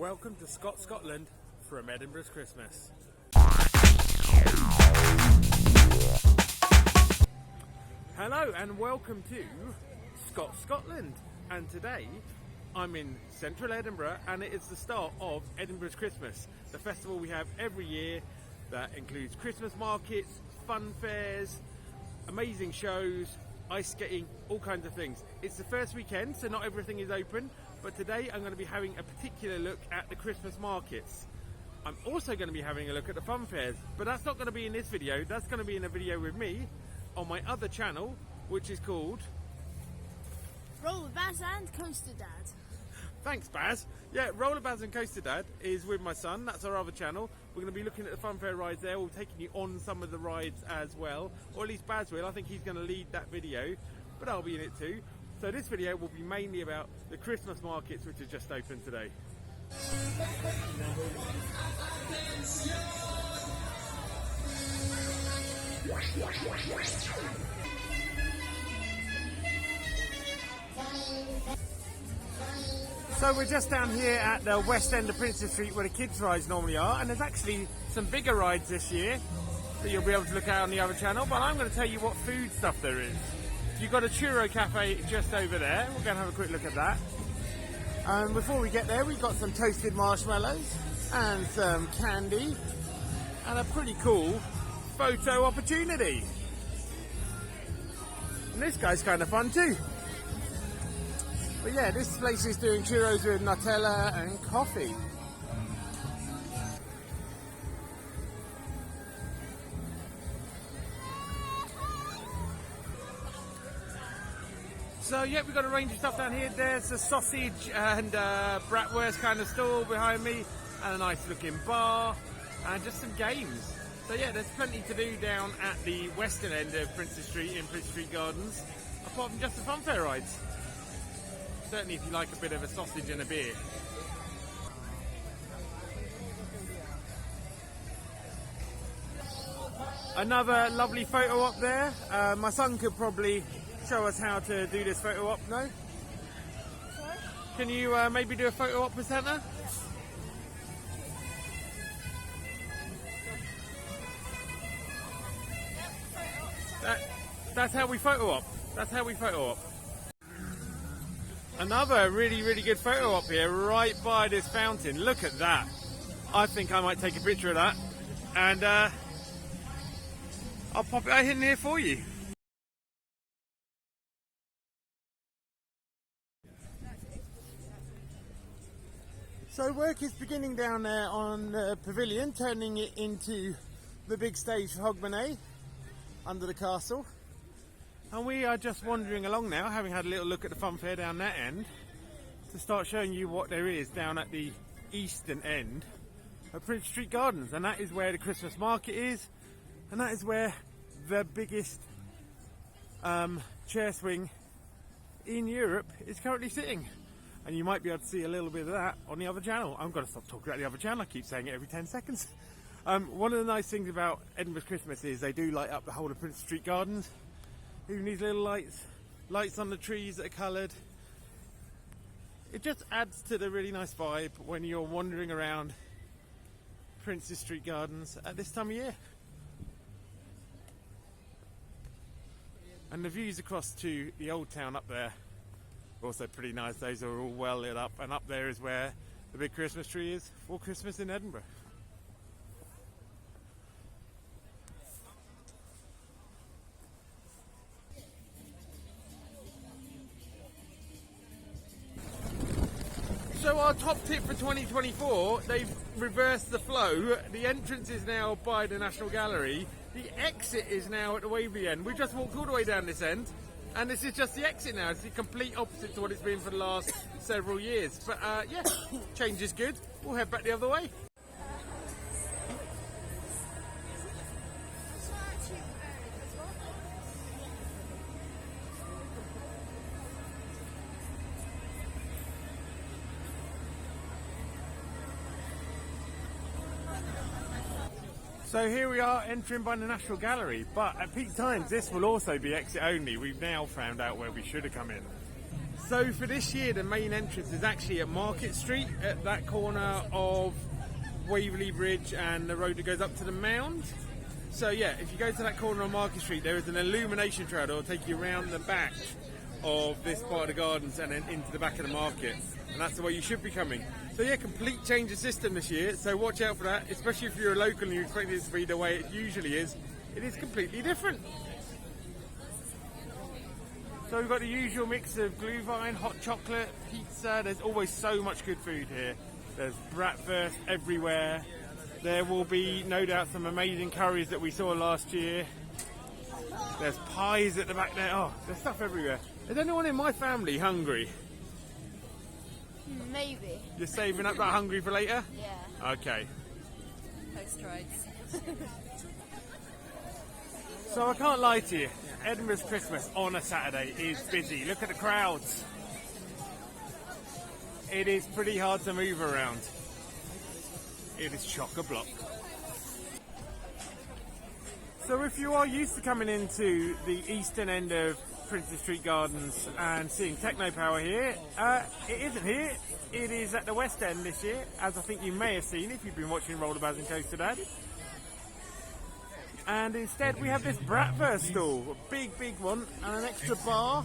Welcome to Scotland from Edinburgh's Christmas. Hello and welcome to Scotland, and today I'm in central Edinburgh and it is the start of Edinburgh's Christmas, the festival we have every year that includes Christmas markets, fun fairs, amazing shows, ice skating, all kinds of things. It's the first weekend, so not everything is open, but today I'm going to be having a particular look at the Christmas markets. I'm also going to be having a look at the fun fairs, but that's not going to be in this video. That's going to be in a video with me on my other channel, which is called Rollerbaz and Coasterdad. Thanks, Baz. Yeah, Rollerbaz and Coasterdad is with my son. That's our other channel. We're going to be looking at the fun fair rides there. We're taking you on some of the rides as well, or at least Baz will. I think he's going to lead that video, but I'll be in it too. So this video will be mainly about the Christmas markets, which are just opened today. So we're just down here at the west end of Princess Street where the kids rides normally are, and there's actually some bigger rides this year that you'll be able to look at on the other channel, but I'm going to tell you what food stuff there is. You've got a churro cafe just over there. We're going to have a quick look at that. And before we get there, we've got some toasted marshmallows and some candy and a pretty cool photo opportunity. And this guy's kind of fun too. But yeah, this place is doing churros with Nutella and coffee. So yeah, we've got a range of stuff down here. There's a sausage and bratwurst kind of stall behind me, and a nice looking bar, and just some games. So yeah, there's plenty to do down at the western end of Princess Street in Princess Street Gardens, apart from just the fun fair rides. Certainly if you like a bit of a sausage and a beer. Another lovely photo op there. My son could probably show us how to do this photo op, no? Sorry? Can you maybe do a photo op with Santa? That's how we photo op. That's how we photo op. Another really good photo op here, right by this fountain. Look at that. I think I might take a picture of that, and I'll pop it in here for you. So work is beginning down there on the pavilion, turning it into the big stage for Hogmanay under the castle. And we are just wandering along now, having had a little look at the fun fair down that end, to start showing you what there is down at the eastern end of Prince Street Gardens. And that is where the Christmas market is, and that is where the biggest chair swing in Europe is currently sitting. And you might be able to see a little bit of that on the other channel. I'm going to stop talking about the other channel, I keep saying it every 10 seconds. One of the nice things about Edinburgh's Christmas is they do light up the whole of Prince Street Gardens. Even these little lights on the trees that are coloured. It just adds to the really nice vibe when you're wandering around Princess Street Gardens at this time of year. And the views across to the old town up there are also pretty nice. Those are all well lit up, and up there is where the big Christmas tree is for Christmas in Edinburgh. So our top tip for 2024, they've reversed the flow. The entrance is now by the National Gallery. The exit is now at the Waverley end. We just walked all the way down this end, and this is just the exit now. It's the complete opposite to what it's been for the last several years. But yeah, change is good. We'll head back the other way. So here we are entering by the National Gallery, but at peak times this will also be exit only. We've now found out where we should have come in. So for this year, the main entrance is actually at Market Street, at that corner of Waverley Bridge and the road that goes up to the Mound. So yeah, if you go to that corner on Market Street, there is an illumination trail that will take you around the back of this part of the gardens and then into the back of the market. And that's the way you should be coming. So yeah, complete change of system this year, so watch out for that, especially if you're a local and you expect it to be the way it usually is. It is completely different. So we've got the usual mix of glühwein, hot chocolate, pizza. There's always so much good food here. There's bratwurst everywhere. There will be no doubt some amazing curries that we saw last year. There's pies at the back there. Oh, there's stuff everywhere. Is anyone in my family hungry? Maybe. You're saving up that hungry for later? Yeah. Okay. Post rides. So I can't lie to you, Edinburgh's Christmas on a Saturday is busy. Look at the crowds. It is pretty hard to move around. It is chock-a-block. So if you are used to coming into the eastern end of Princes Street Gardens and seeing Techno Power here, it isn't here. It is at the West End this year, as I think you may have seen if you've been watching Rollerbaz and Coasterdad. And instead we have this bratwurst stall, a big one, and an extra bar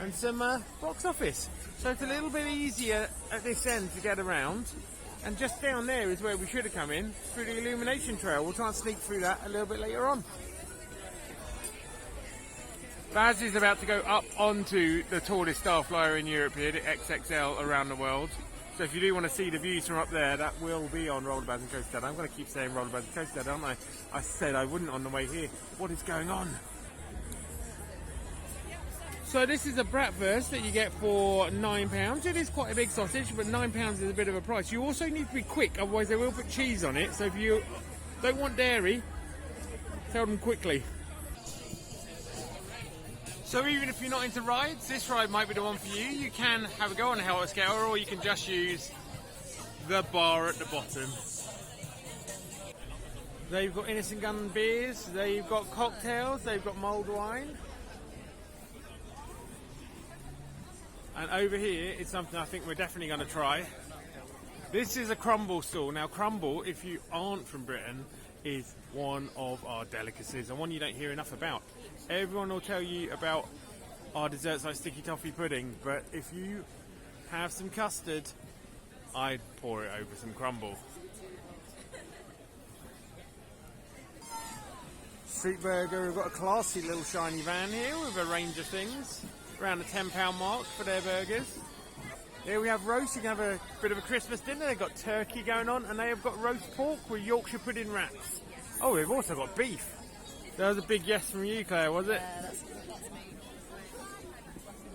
and some box office. So it's a little bit easier at this end to get around. And just down there is where we should have come in, through the illumination trail. We'll try and sneak through that a little bit later on. Baz is about to go up onto the tallest star flyer in Europe here, the XXL around the world. So if you do want to see the views from up there, that will be on Rollerbaz and Coasterdad. I'm going to keep saying Rollerbaz and Coasterdad, aren't I? I said I wouldn't on the way here. What is going on? So this is a bratwurst that you get for £9. It is quite a big sausage, but £9 is a bit of a price. You also need to be quick, otherwise they will put cheese on it. So if you don't want dairy, tell them quickly. So even if you're not into rides, this ride might be the one for you. You can have a go on a helicarrier, or you can just use the bar at the bottom. They've got innocent gun beers, they've got cocktails, they've got mulled wine. And over here is something I think we're definitely going to try. This is a crumble stall. Now crumble, if you aren't from Britain, is one of our delicacies and one you don't hear enough about. Everyone will tell you about our desserts like sticky toffee pudding, but if you have some custard, I'd pour it over some crumble. Street Burger, we've got a classy little shiny van here with a range of things, around the £10 mark for their burgers. Here we have roast, you can have a bit of a Christmas dinner. They've got turkey going on, and they have got roast pork with Yorkshire pudding wraps. Oh, we've also got beef. That was a big yes from you, Claire, was it? Yeah, that's me.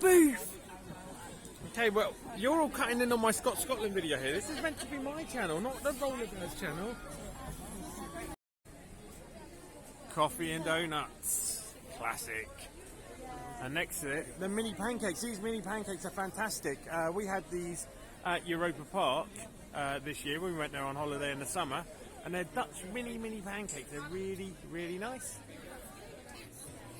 Beef! Okay, well, you're all cutting in on my Scotland video here. This is meant to be my channel, not the Rollerbaz channel. Coffee and donuts. Classic. And next to it, the mini pancakes. These mini pancakes are fantastic. We had these at Europa Park this year when we went there on holiday in the summer. And they're Dutch mini pancakes. They're really nice.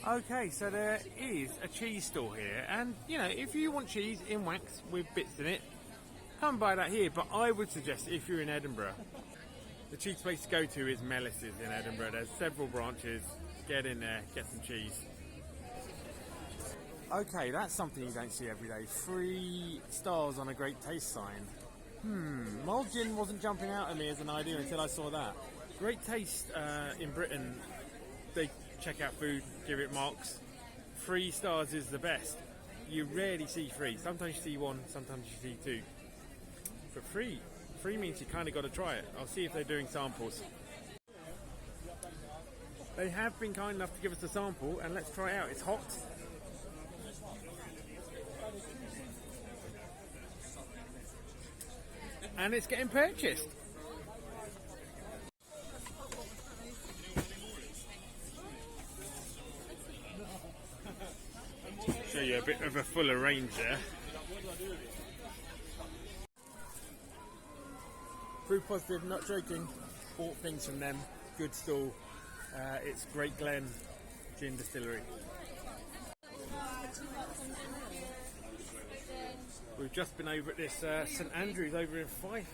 Okay, so there is a cheese store here. And, you know, if you want cheese in wax with bits in it, come buy that here. But I would suggest if you're in Edinburgh, the cheap place to go to is Mellis's in Edinburgh. There's several branches. Get in there, get some cheese. Okay, that's something you don't see every day. 3 stars on a great taste sign. Mulled gin wasn't jumping out at me as an idea until I saw that. Great taste in Britain. They check out food, give it marks. 3 stars is the best. You rarely see 3. Sometimes you see 1, sometimes you see 2. But 3 means you kind of got to try it. I'll see if they're doing samples. They have been kind enough to give us a sample, and let's try it out. It's hot. And it's getting purchased. Show you a bit of a fuller range there. Proof positive, not joking. Bought things from them. Good stall. It's Great Glen Gin Distillery. We've just been over at this St Andrews over in Fife.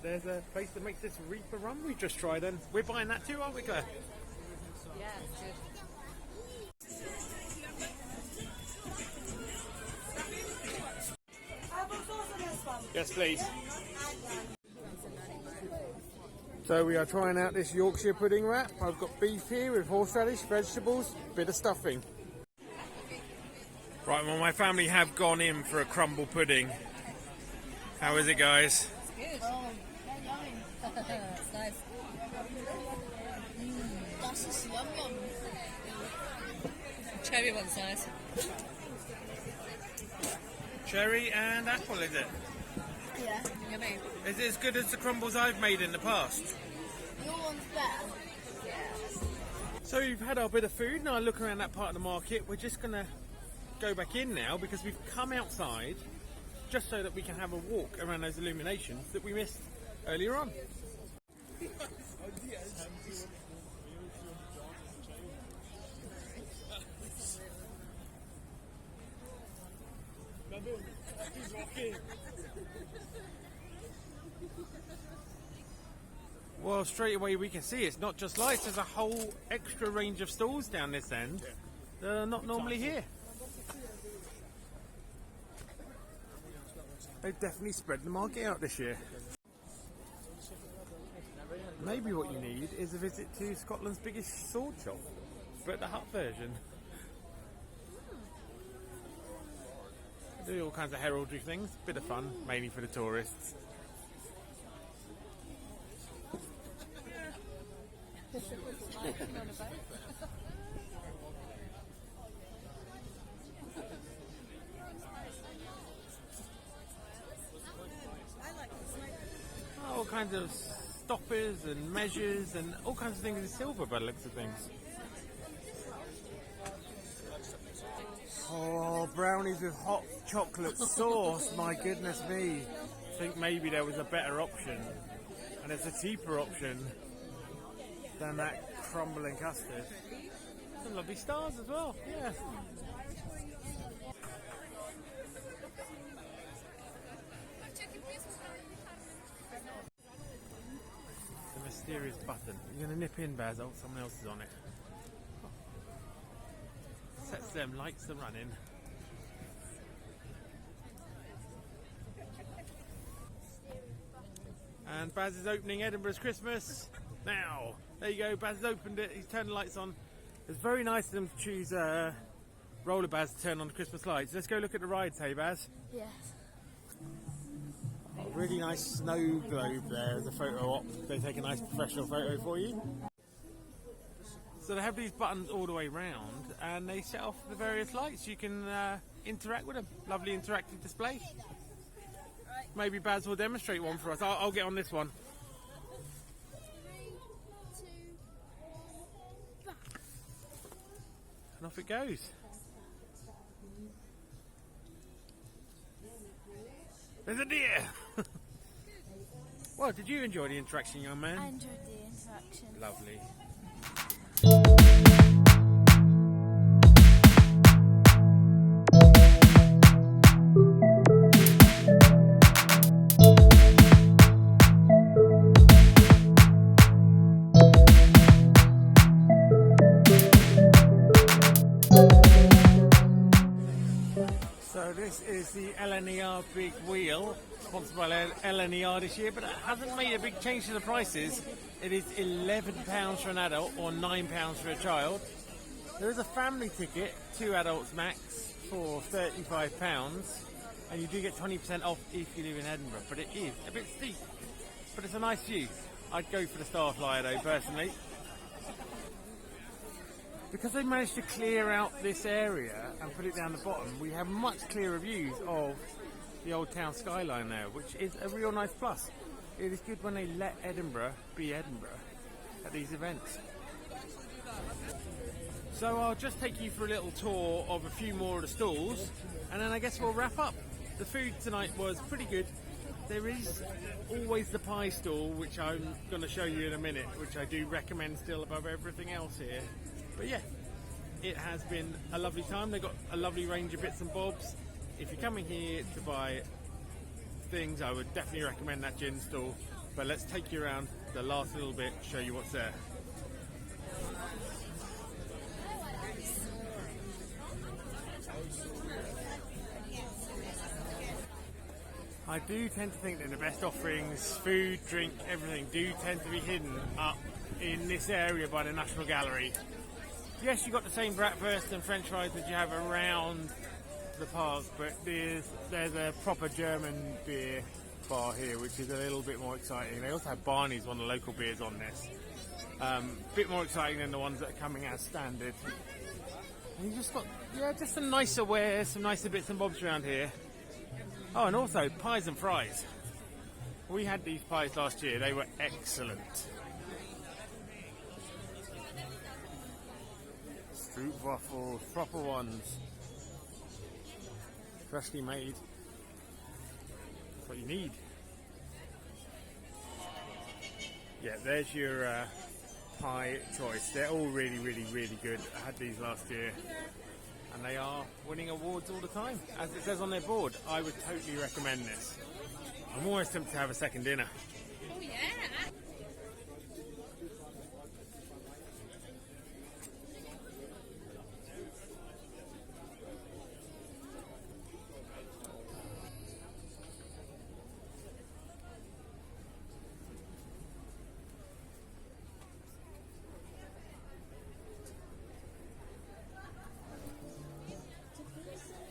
There's a place that makes this Reaper rum we just tried, and we're buying that too, aren't we, Claire? Yeah, it's good. Yes, please. So we are trying out this Yorkshire pudding wrap. I've got beef here with horseradish, vegetables, bit of stuffing. Right, well, my family have gone in for a crumble pudding. How is it, guys? It's good. Oh, it's nice. Das ist yum yum. Cherry one's nice. Cherry and apple, is it? Yeah. Yummy. Is it as good as the crumbles I've made in the past? Your one's better. So we've had our bit of food. Now I look around that part of the market. We're just going to go back in now because we've come outside just so that we can have a walk around those illuminations that we missed earlier on. Well, straight away we can see it's not just lights, there's a whole extra range of stalls down this end that are not normally here. They've definitely spread the market out this year. Maybe what you need is a visit to Scotland's biggest sword shop, but the hut version. They do all kinds of heraldry things, bit of fun, mainly for the tourists. All kinds of stoppers and measures and all kinds of things in silver by the looks of things. Oh, brownies with hot chocolate sauce, my goodness me. I think maybe there was a better option, and it's a cheaper option than that crumbling custard. Some lovely stars as well, yeah. The mysterious button. You're going to nip in, Baz. Oh, someone else is on it. Sets them, lights are running. And Baz is opening Edinburgh's Christmas now. There you go, Baz has opened it, he's turned the lights on. It's very nice of them to choose Rollerbaz to turn on the Christmas lights. Let's go look at the rides, hey Baz? Yes. Oh, really nice snow globe there. There's a photo op. They take a nice professional photo for you. So they have these buttons all the way round and they set off the various lights. You can interact with them. Lovely interactive display. Maybe Baz will demonstrate one for us. I'll get on this one. And off it goes. There's a deer! Well, did you enjoy the interaction, young man? I enjoyed the interaction. Lovely. So this is the LNER Big Wheel, sponsored by LNER this year, but it hasn't made a big change to the prices. It is £11 for an adult or £9 for a child. There is a family ticket, 2 adults max, for £35, and you do get 20% off if you live in Edinburgh, but it is a bit steep, but it's a nice view. I'd go for the Starflyer though, personally. Because they managed to clear out this area and put it down the bottom, we have much clearer views of the old town skyline there, which is a real nice plus. It is good when they let Edinburgh be Edinburgh at these events. So I'll just take you for a little tour of a few more of the stalls, and then I guess we'll wrap up. The food tonight was pretty good. There is always the pie stall, which I'm going to show you in a minute, which I do recommend still above everything else here. But yeah, it has been a lovely time. They've got a lovely range of bits and bobs. if you're coming here to buy things, I would definitely recommend that gin stall. But let's take you around the last little bit, show you what's there. I do tend to think that the best offerings, food, drink, everything, do tend to be hidden up in this area by the National Gallery. Yes, you've got the same breakfast and French fries that you have around the park, but there's a proper German beer bar here, which is a little bit more exciting. They also have Barney's, one of the local beers, on this. Bit more exciting than the ones that are coming as standard. And you just got, just some nicer wares, some nicer bits and bobs around here. Oh, and also pies and fries. We had these pies last year. They were excellent. Stroop waffles, proper ones. Freshly made. That's what you need. Yeah, there's your pie choice. They're all really, really, really good. I had these last year. And they are winning awards all the time. As it says on their board, I would totally recommend this. I'm always tempted to have a second dinner. Oh yeah.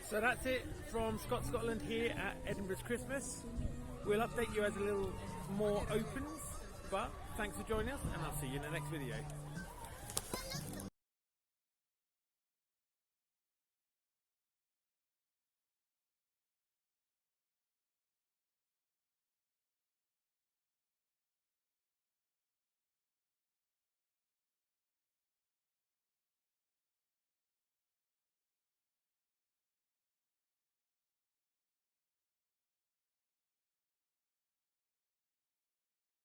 So that's it from Scotland here at Edinburgh's Christmas. We'll update you as a little more opens, but thanks for joining us and I'll see you in the next video.